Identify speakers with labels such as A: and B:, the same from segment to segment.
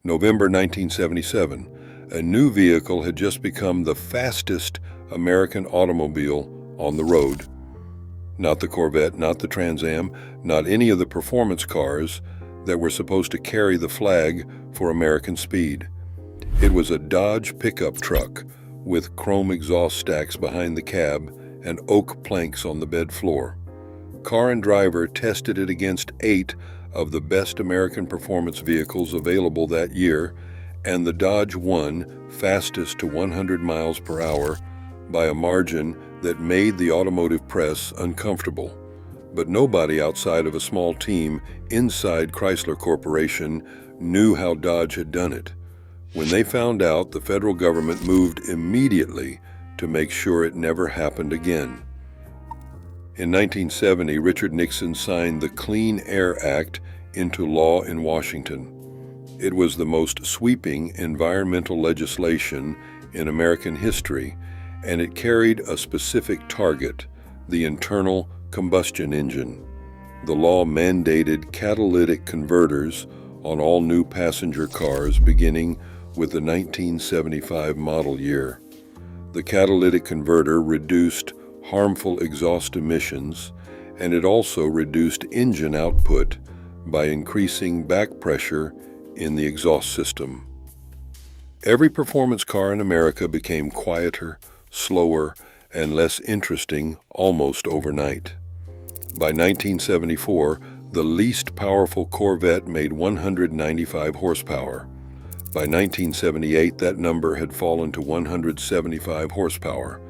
A: November 1977, a new vehicle had just become the fastest American automobile on the road. Not the Corvette, not the Trans Am, not any of the performance cars that were supposed to carry the flag for American speed. It was a Dodge pickup truck with chrome exhaust stacks behind the cab and oak planks on the bed floor. Car and driver tested it against 8 of the best American performance vehicles available that year, and the Dodge won fastest to 100 miles per hour by a margin that made the automotive press uncomfortable. But nobody outside of a small team inside Chrysler Corporation knew how Dodge had done it. When they found out, the federal government moved immediately to make sure it never happened again. In 1970, Richard Nixon signed the Clean Air Act into law in Washington. It was the most sweeping environmental legislation in American history, and it carried a specific target, the internal combustion engine. The law mandated catalytic converters on all new passenger cars beginning with the 1975 model year. The catalytic converter reduced harmful exhaust emissions, and it also reduced engine output by increasing back pressure in the exhaust system. Every performance car in America became quieter, slower, and less interesting almost overnight. By 1974, the least powerful Corvette made 195 horsepower. By 1978, that number had fallen to 175 horsepower.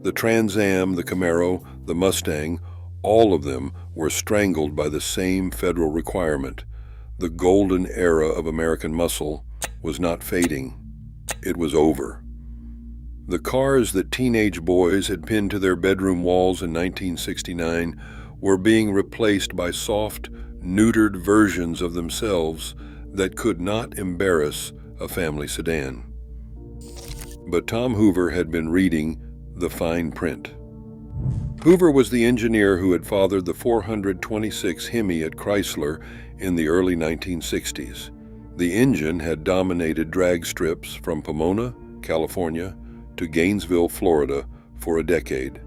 A: The Trans Am, the Camaro, the Mustang, all of them were strangled by the same federal requirement. The golden era of American muscle was not fading. It was over. The cars that teenage boys had pinned to their bedroom walls in 1969 were being replaced by soft, neutered versions of themselves that could not embarrass a family sedan. But Tom Hoover had been reading the fine print. Hoover was the engineer who had fathered the 426 Hemi at Chrysler in the early 1960s. The engine had dominated drag strips from Pomona, California, to Gainesville, Florida, for a decade.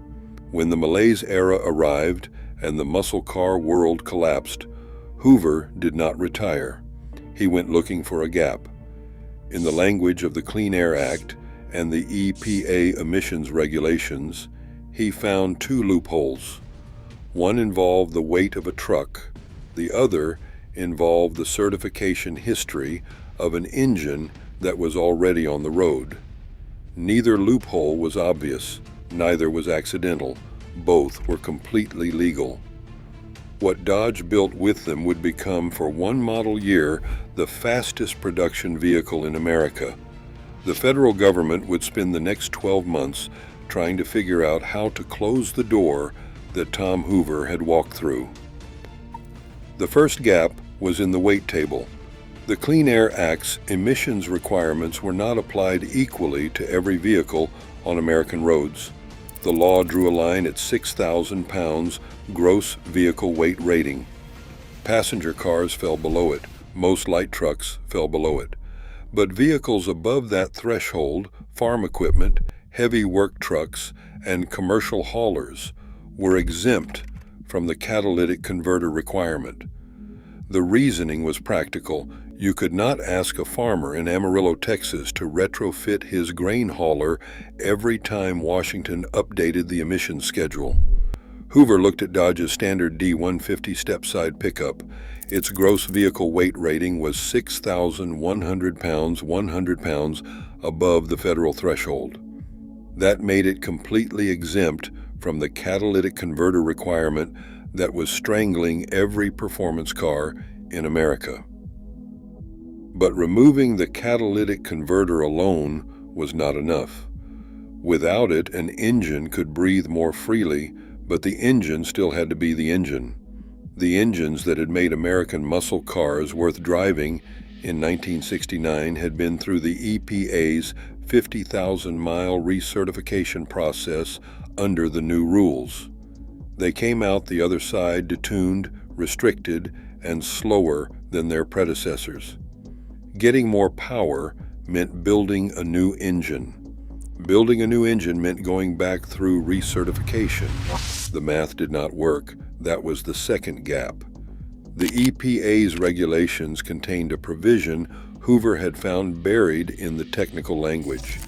A: When the malaise era arrived and the muscle car world collapsed, Hoover did not retire. He went looking for a gap. In the language of the Clean Air Act and the EPA emissions regulations, he found 2 loopholes. One involved the weight of a truck. The other involved the certification history of an engine that was already on the road. Neither loophole was obvious, neither was accidental. Both were completely legal. What Dodge built with them would become, for one model year, the fastest production vehicle in America. The federal government would spend the next 12 months trying to figure out how to close the door that Tom Hoover had walked through. The first gap was in the weight table. The Clean Air Act's emissions requirements were not applied equally to every vehicle on American roads. The law drew a line at 6,000 pounds gross vehicle weight rating. Passenger cars fell below it. Most light trucks fell below it. But vehicles above that threshold, farm equipment, heavy work trucks, and commercial haulers, were exempt from the catalytic converter requirement. The reasoning was practical. You could not ask a farmer in Amarillo, Texas, to retrofit his grain hauler every time Washington updated the emissions schedule. Hoover looked at Dodge's standard D150 stepside pickup. Its gross vehicle weight rating was 6,100 pounds, 100 pounds above the federal threshold. That made it completely exempt from the catalytic converter requirement that was strangling every performance car in America. But removing the catalytic converter alone was not enough. Without it, an engine could breathe more freely, but the engine still had to be the engine. The engines that had made American muscle cars worth driving in 1969 had been through the EPA's 50,000-mile recertification process under the new rules. They came out the other side detuned, restricted, and slower than their predecessors. Getting more power meant building a new engine. Building a new engine meant going back through recertification. The math did not work. That was the second gap. The EPA's regulations contained a provision Hoover had found buried in the technical language.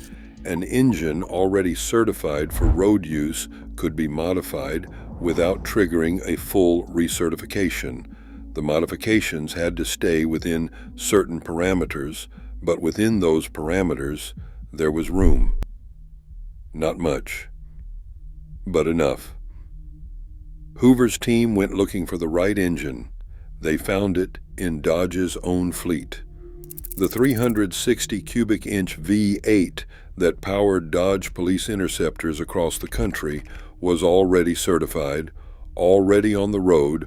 A: An engine already certified for road use could be modified without triggering a full recertification. The modifications had to stay within certain parameters, but within those parameters, there was room. Not much, but enough. Hoover's team went looking for the right engine. They found it in Dodge's own fleet. The 360 cubic inch V8 that powered Dodge police interceptors across the country was already certified, already on the road,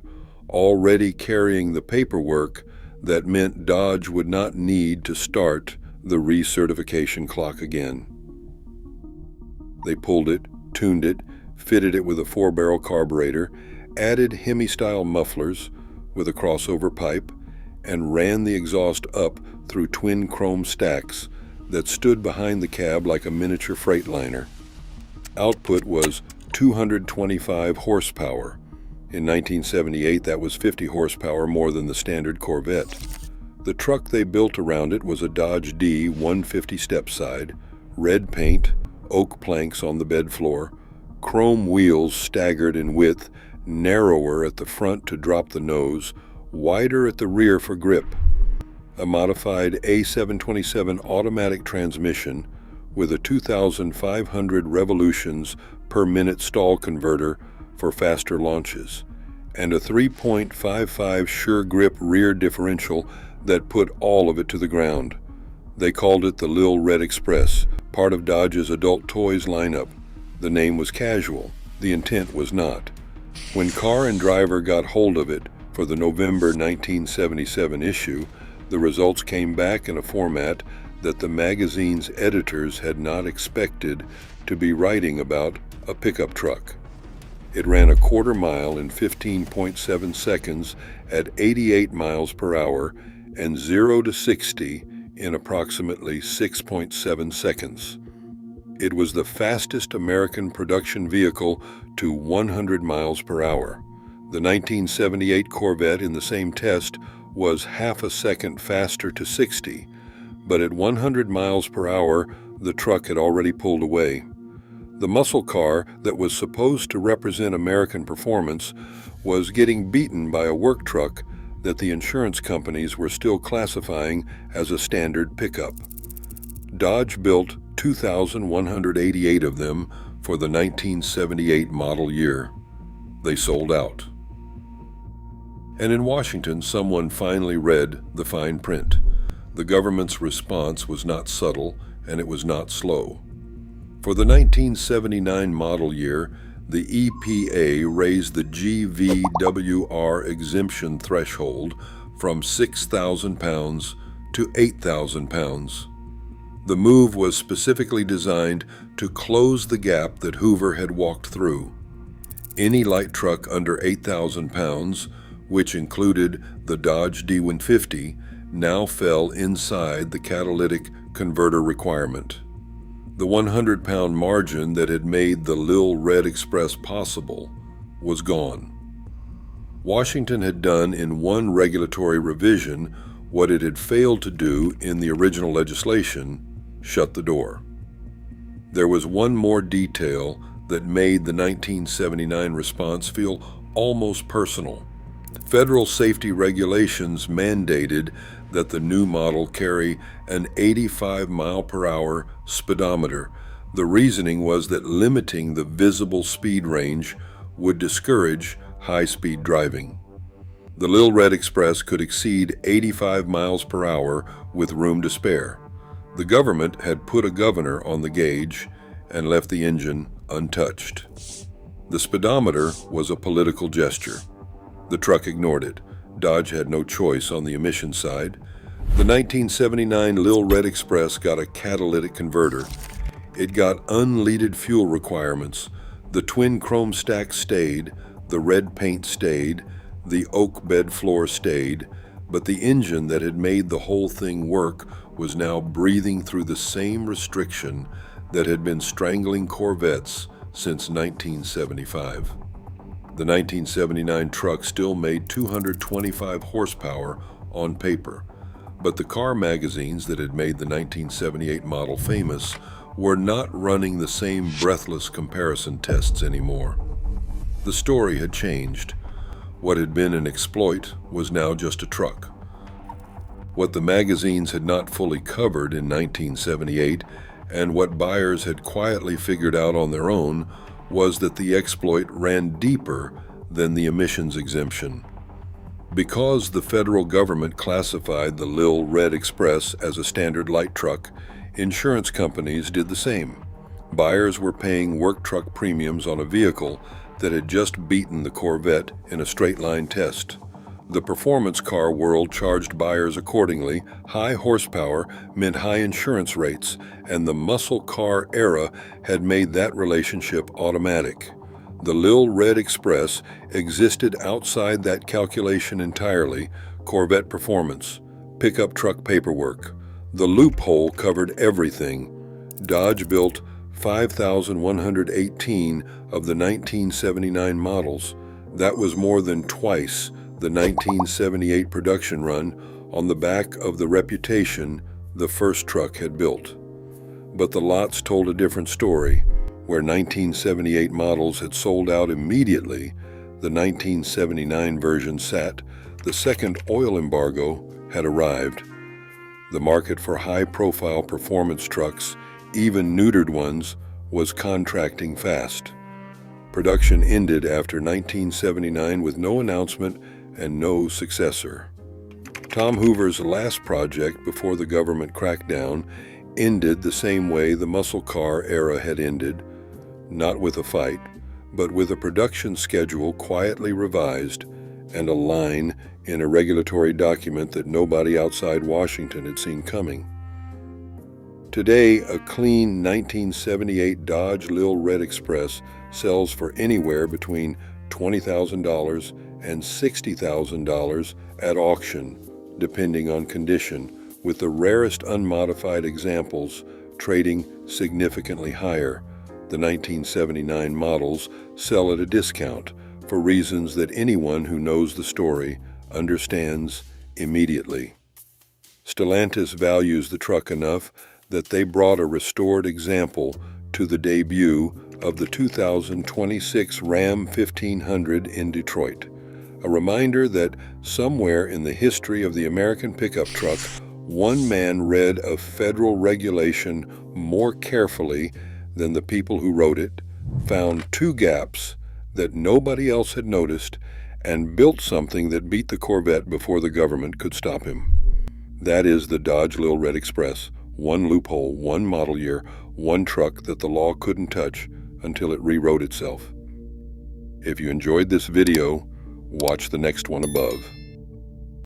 A: already carrying the paperwork that meant Dodge would not need to start the recertification clock again. They pulled it, tuned it, fitted it with a 4-barrel carburetor, added Hemi-style mufflers with a crossover pipe, and ran the exhaust up through twin chrome stacks that stood behind the cab like a miniature freightliner. Output was 225 horsepower. In 1978, that was 50 horsepower more than the standard Corvette. The truck they built around it was a Dodge D 150 stepside, red paint, oak planks on the bed floor, chrome wheels staggered in width, narrower at the front to drop the nose, wider at the rear for grip. A modified A727 automatic transmission with a 2,500 revolutions per minute stall converter for faster launches, and a 3.55 sure grip rear differential that put all of it to the ground. They called it the Lil Red Express, part of Dodge's adult toys lineup. The name was casual, the intent was not. When car and driver got hold of it for the November 1977 issue, the results came back in a format that the magazine's editors had not expected to be writing about a pickup truck. It ran a quarter mile in 15.7 seconds at 88 miles per hour and 0 to 60 in approximately 6.7 seconds. It was the fastest American production vehicle to 100 miles per hour. The 1978 Corvette in the same test was half a second faster to 60, but at 100 miles per hour, the truck had already pulled away. The muscle car that was supposed to represent American performance was getting beaten by a work truck that the insurance companies were still classifying as a standard pickup. Dodge built 2,188 of them for the 1978 model year. They sold out. And in Washington, someone finally read the fine print. The government's response was not subtle, and it was not slow. For the 1979 model year, the EPA raised the GVWR exemption threshold from 6,000 pounds to 8,000 pounds. The move was specifically designed to close the gap that Hoover had walked through. Any light truck under 8,000 pounds, which included the Dodge D150, now fell inside the catalytic converter requirement. The 100-pound margin that had made the Lil Red Express possible was gone. Washington had done in one regulatory revision what it had failed to do in the original legislation: shut the door. There was one more detail that made the 1979 response feel almost personal. Federal safety regulations mandated that the new model carry an 85 mile per hour speedometer. The reasoning was that limiting the visible speed range would discourage high-speed driving. The Lil Red Express could exceed 85 miles per hour with room to spare. The government had put a governor on the gauge and left the engine untouched. The speedometer was a political gesture. The truck ignored it. Dodge had no choice on the emission side. The 1979 Lil Red Express got a catalytic converter. It got unleaded fuel requirements. The twin chrome stack stayed, the red paint stayed, the oak bed floor stayed, But the engine that had made the whole thing work was now breathing through the same restriction that had been strangling Corvettes since 1975. The 1979 truck still made 225 horsepower on paper, but the car magazines that had made the 1978 model famous were not running the same breathless comparison tests anymore. The story had changed. What had been an exploit was now just a truck. What the magazines had not fully covered in 1978, and what buyers had quietly figured out on their own, was that the exploit ran deeper than the emissions exemption. Because the federal government classified the Lil Red Express as a standard light truck, insurance companies did the same. Buyers were paying work truck premiums on a vehicle that had just beaten the Corvette in a straight-line test. The performance car world charged buyers accordingly. High horsepower meant high insurance rates, and the muscle car era had made that relationship automatic. The Lil Red Express existed outside that calculation entirely. Corvette performance, pickup truck paperwork. The Loophole covered everything. Dodge built 5,118 of the 1979 models. That was more than twice the 1978 production run on the back of the reputation the first truck had built. But the lots told a different story. Where 1978 models had sold out immediately, the 1979 version sat. The second oil embargo had arrived. The market for high-profile performance trucks, even neutered ones, was contracting fast. Production ended after 1979 with no announcement and no successor. Tom Hoover's last project before the government crackdown ended the same way the muscle car era had ended, not with a fight, but with a production schedule quietly revised and a line in a regulatory document that nobody outside Washington had seen coming. Today, a clean 1978 Dodge Lil Red Express sells for anywhere between $20,000 and $60,000 at auction, depending on condition, with the rarest unmodified examples trading significantly higher. The 1979 models sell at a discount for reasons that anyone who knows the story understands immediately. Stellantis values the truck enough that they brought a restored example to the debut of the 2026 Ram 1500 in Detroit. A reminder that somewhere in the history of the American pickup truck, one man read a federal regulation more carefully than the people who wrote it, found two gaps that nobody else had noticed, and built something that beat the Corvette before the government could stop him. That is the Dodge Lil Red Express. One loophole, one model year, one truck that the law couldn't touch until it rewrote itself. If you enjoyed this video, watch the next one above.